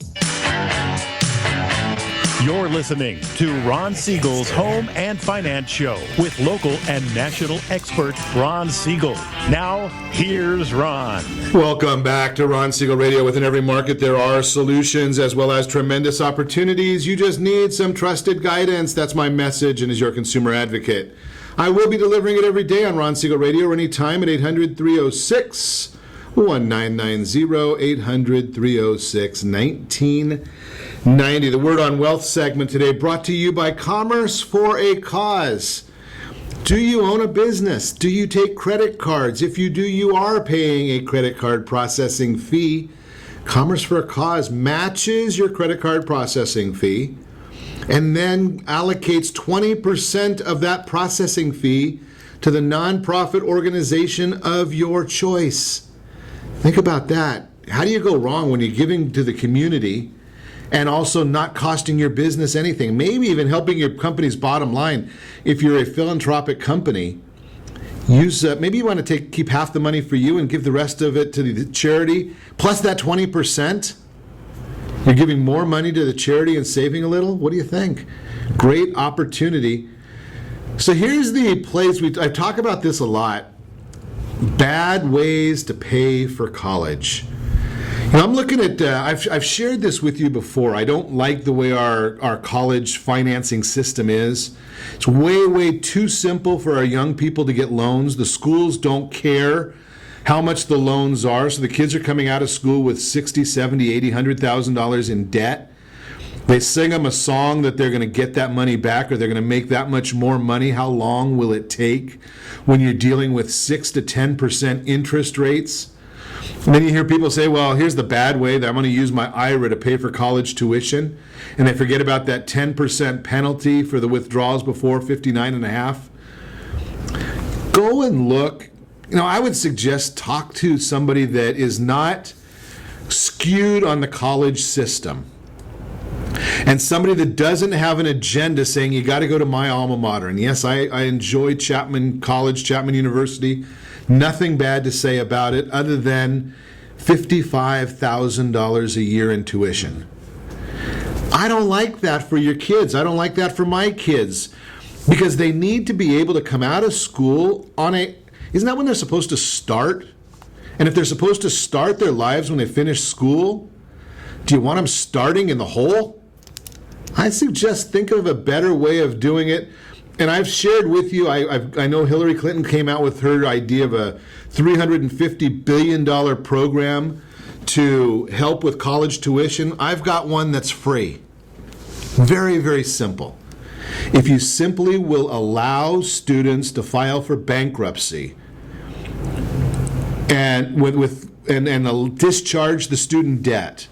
You're listening to Ron Siegel's Home and Finance Show with local and national expert Ron Siegel. Now, here's Ron. Welcome back to Ron Siegel Radio. Within every market, there are solutions as well as tremendous opportunities. You just need some trusted guidance. That's my message, and as your consumer advocate, I will be delivering it every day on Ron Siegel Radio or anytime at 800-306-1990, 800-306-1990. The Word on Wealth segment today brought to you by Commerce for a Cause. Do you own a business? Do you take credit cards? If you do, you are paying a credit card processing fee. Commerce for a Cause matches your credit card processing fee and then allocates 20% of that processing fee to the nonprofit organization of your choice. Think about that. How do you go wrong when you're giving to the community and also not costing your business anything? Maybe even helping your company's bottom line. If you're a philanthropic company, maybe you want to keep half the money for you and give the rest of it to the charity, plus that 20%. You're giving more money to the charity and saving a little? What do you think? Great opportunity. So here's the place, I talk about this a lot. Bad ways to pay for college. You know, I'm looking at, I've shared this with you before. I don't like the way our college financing system is. It's way, way too simple for our young people to get loans. The schools don't care how much the loans are. So the kids are coming out of school with $60,000, $70,000, $80,000 in debt. They sing them a song that they're going to get that money back or they're going to make that much more money. How long will it take when you're dealing with 6 to 10% interest rates? And then you hear people say, well, here's the bad way, that I'm going to use my IRA to pay for college tuition. And they forget about that 10% penalty for the withdrawals before 59 and a half. Go and look. I would suggest talk to somebody that is not skewed on the college system. And somebody that doesn't have an agenda saying you got to go to my alma mater. And yes, I enjoy Chapman College, Chapman University. Nothing bad to say about it other than $55,000 a year in tuition. I don't like that for your kids. I don't like that for my kids because they need to be able to come out of school on a... Isn't that when they're supposed to start? And if they're supposed to start their lives when they finish school, do you want them starting in the hole? I suggest think of a better way of doing it. And I've shared with you, I know Hillary Clinton came out with her idea of a $350 billion program to help with college tuition. I've got one that's free. Very, very simple. If you simply will allow students to file for bankruptcy and discharge the student debt,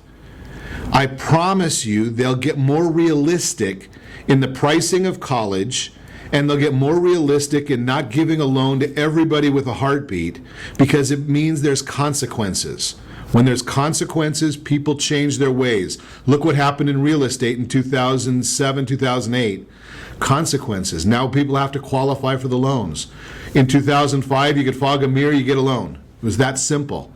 I promise you they'll get more realistic in the pricing of college, and they'll get more realistic in not giving a loan to everybody with a heartbeat, because it means there's consequences. When there's consequences, people change their ways. Look what happened in real estate in 2007, 2008. Consequences. Now people have to qualify for the loans. In 2005, you could fog a mirror, you get a loan. It was that simple.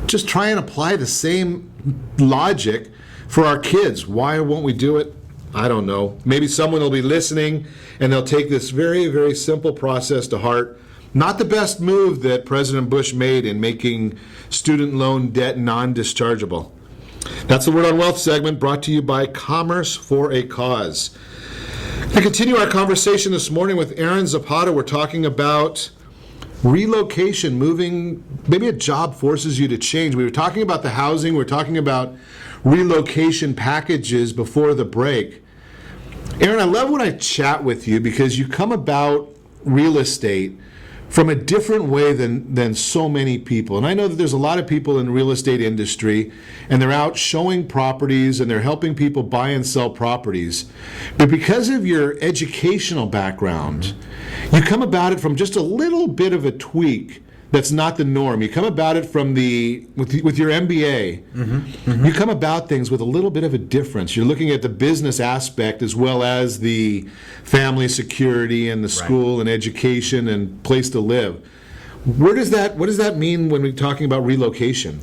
Just try and apply the same logic for our kids. Why won't we do it? I don't know. Maybe someone will be listening and they'll take this very, very simple process to heart. Not the best move that President Bush made in making student loan debt non-dischargeable. That's the Word on Wealth segment brought to you by Commerce for a Cause. To continue our conversation this morning with Aaron Zapata, we're talking about relocation, moving, maybe a job forces you to change. We were talking about the housing, we were talking about relocation packages before the break. Aaron, I love when I chat with you because you come about real estate from a different way than so many people. And I know that there's a lot of people in the real estate industry, and they're out showing properties and they're helping people buy and sell properties. But because of your educational background, you come about it from just a little bit of a tweak that's not the norm. You come about it from with your MBA. You come about things with a little bit of a difference. You're looking at the business aspect as well as the family security and the school and education and place to live. What does that mean when we're talking about relocation?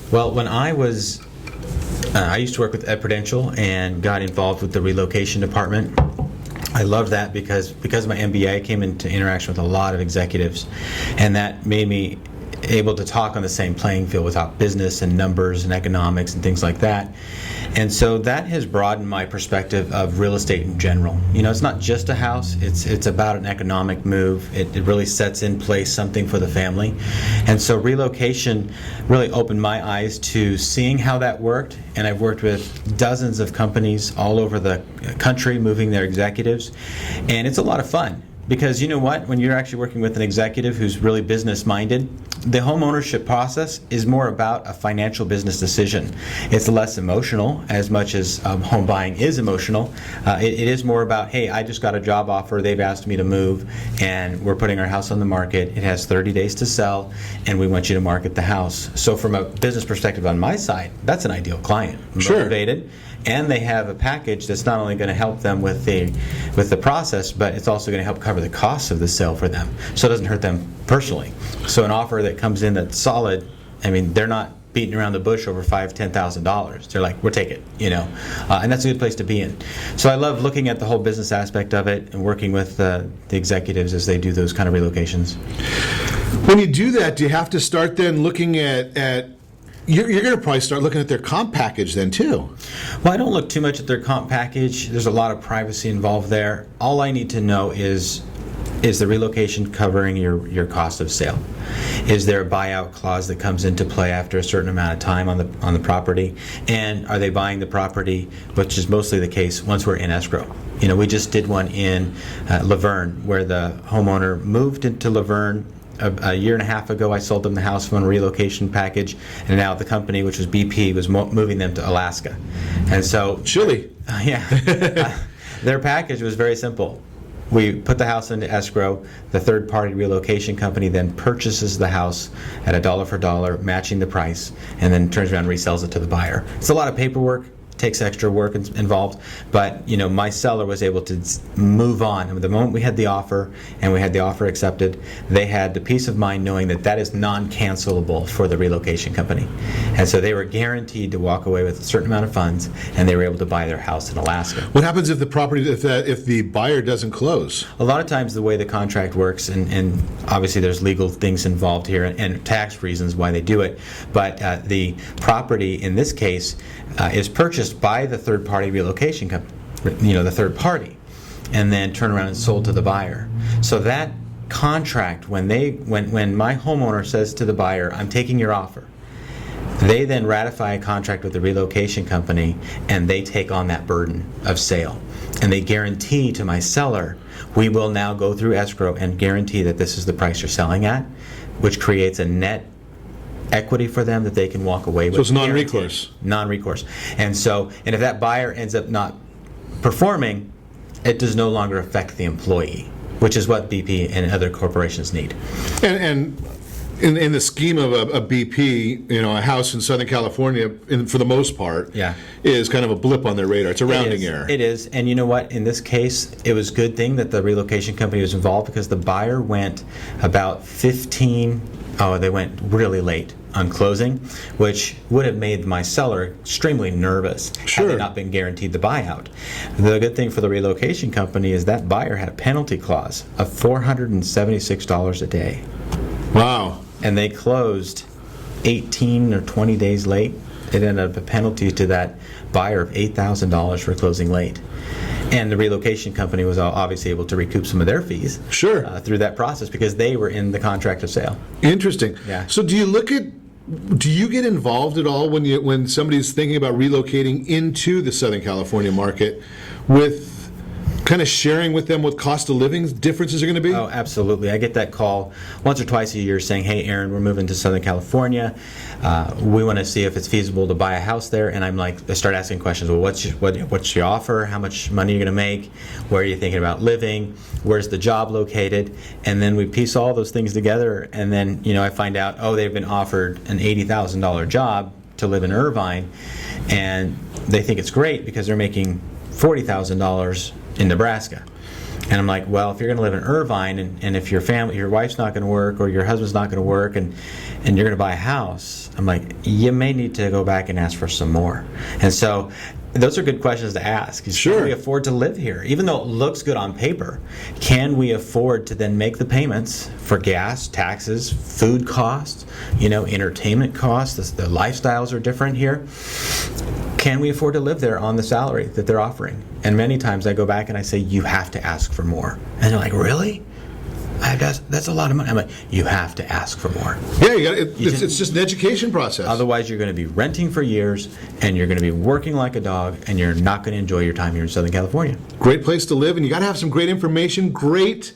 Well, when I used to work with Prudential and got involved with the relocation department. I loved that because of my MBA, I came into interaction with a lot of executives, and that made me able to talk on the same playing field without business and numbers and economics and things like that. And so that has broadened my perspective of real estate in general. It's not just a house, it's about an economic move. It really sets in place something for the family. And so relocation really opened my eyes to seeing how that worked. And I've worked with dozens of companies all over the country moving their executives. And it's a lot of fun. Because you know what? When you're actually working with an executive who's really business-minded, the home ownership process is more about a financial business decision. It's less emotional, as much as home buying is emotional. It is more about, hey, I just got a job offer, they've asked me to move, and we're putting our house on the market. It has 30 days to sell, and we want you to market the house. So from a business perspective on my side, that's an ideal client. Motivated. And they have a package that's not only going to help them with the process, but it's also going to help cover the costs of the sale for them, so it doesn't hurt them personally. So an offer that comes in that's solid, they're not beating around the bush over $5,000, $10,000. They're like, we'll take it, and that's a good place to be in. So I love looking at the whole business aspect of it and working with the executives as they do those kind of relocations. When you do that, do you have to start then looking at you're going to probably start looking at their comp package then too? Well, I don't look too much at their comp package. There's a lot of privacy involved there. All I need to know is is the relocation covering your cost of sale? Is there a buyout clause that comes into play after a certain amount of time on the property? And are they buying the property, which is mostly the case, once we're in escrow? We just did one in Laverne, where the homeowner moved into Laverne a year and a half ago. I sold them the house from a relocation package, and now the company, which was BP, was moving them to Alaska. And so Chile. Their package was very simple. We put the house into escrow. The third-party relocation company then purchases the house at a dollar for dollar, matching the price, and then turns around and resells it to the buyer. It's a lot of paperwork. Takes extra work involved, but my seller was able to move on. And the moment we had the offer and we had the offer accepted, they had the peace of mind knowing that is non-cancelable for the relocation company, and so they were guaranteed to walk away with a certain amount of funds, and they were able to buy their house in Alaska. What happens if the buyer doesn't close? A lot of times the way the contract works, and obviously there's legal things involved here and tax reasons why they do it, but the property in this case is purchased by the third-party relocation company, the third party, and then turn around and sold to the buyer. So that contract, when my homeowner says to the buyer, "I'm taking your offer," they then ratify a contract with the relocation company, and they take on that burden of sale. And they guarantee to my seller, we will now go through escrow and guarantee that this is the price you're selling at, which creates a net equity for them that they can walk away with. So it's non-recourse. Non-recourse. And if that buyer ends up not performing, it does no longer affect the employee, which is what BP and other corporations need. And in the scheme of a BP, a house in Southern California, for the most part, is kind of a blip on their radar. It's a rounding error. It is. And you know what? In this case, it was a good thing that the relocation company was involved, because the buyer went about they went really late on closing, which would have made my seller extremely nervous had they not been guaranteed the buyout. The good thing for the relocation company is that buyer had a penalty clause of $476 a day. Wow. And they closed 18 or 20 days late. It ended up a penalty to that buyer of $8,000 for closing late. And the relocation company was obviously able to recoup some of their fees through that process, because they were in the contract of sale. Interesting. Yeah. So do you get involved at all when somebody's thinking about relocating into the Southern California market with kind of sharing with them what cost of living differences are going to be? Oh, absolutely. I get that call once or twice a year saying, "Hey, Aaron, we're moving to Southern California. We want to see if it's feasible to buy a house there." And I start asking questions. Well, what's your offer? How much money are you going to make? Where are you thinking about living? Where's the job located? And then we piece all those things together. And then, I find out, they've been offered an $80,000 job to live in Irvine, and they think it's great because they're making $40,000 in Nebraska. And I'm like, well, if you're going to live in Irvine, and if your wife's not going to work, or your husband's not going to work, and you're going to buy a house, I'm like, you may need to go back and ask for some more. And so those are good questions to ask. Can we afford to live here? Even though it looks good on paper, can we afford to then make the payments for gas, taxes, food costs, entertainment costs? The lifestyles are different here. Can we afford to live there on the salary that they're offering? And many times I go back and I say, you have to ask for more. And they're like, really? That's a lot of money. I'm like, you have to ask for more. Yeah, it's just an education process. Otherwise, you're going to be renting for years, and you're going to be working like a dog, and you're not going to enjoy your time here in Southern California. Great place to live, and you got to have some great information, great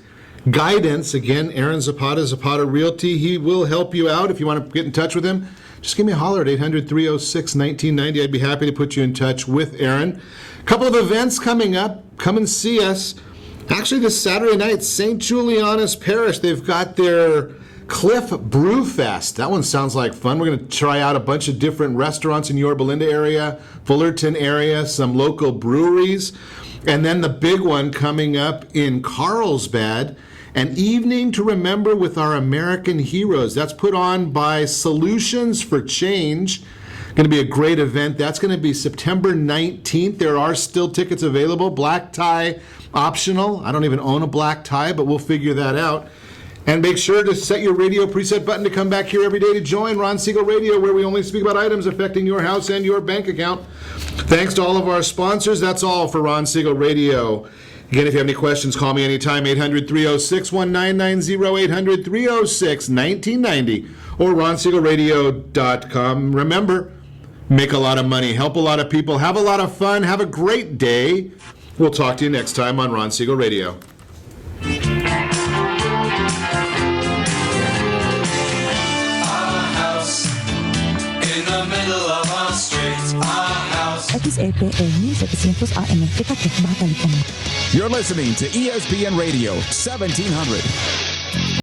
guidance. Again, Aaron Zapata, Zapata Realty. He will help you out if you want to get in touch with him. Just give me a holler at 800-306-1990. I'd be happy to put you in touch with Aaron. A couple of events coming up. Come and see us. Actually, this Saturday night, St. Juliana's Parish, they've got their Cliff Brew Fest. That one sounds like fun. We're going to try out a bunch of different restaurants in Yorba area, Fullerton area, some local breweries. And then the big one coming up in Carlsbad, an evening to remember with our American heroes. That's put on by Solutions for Change. Going to be a great event. That's going to be September 19th. There are still tickets available. Black tie optional. I don't even own a black tie, but we'll figure that out. And make sure to set your radio preset button to come back here every day to join Ron Siegel Radio, where we only speak about items affecting your house and your bank account. Thanks to all of our sponsors. That's all for Ron Siegel Radio. Again, if you have any questions, call me anytime, 800-306-1990, 800-306-1990, or RonSiegelRadio.com. Remember, make a lot of money, help a lot of people, have a lot of fun, have a great day. We'll talk to you next time on Ron Siegel Radio. XEP 1700 AM, Tecate, Baja California. You're listening to ESPN Radio 1700.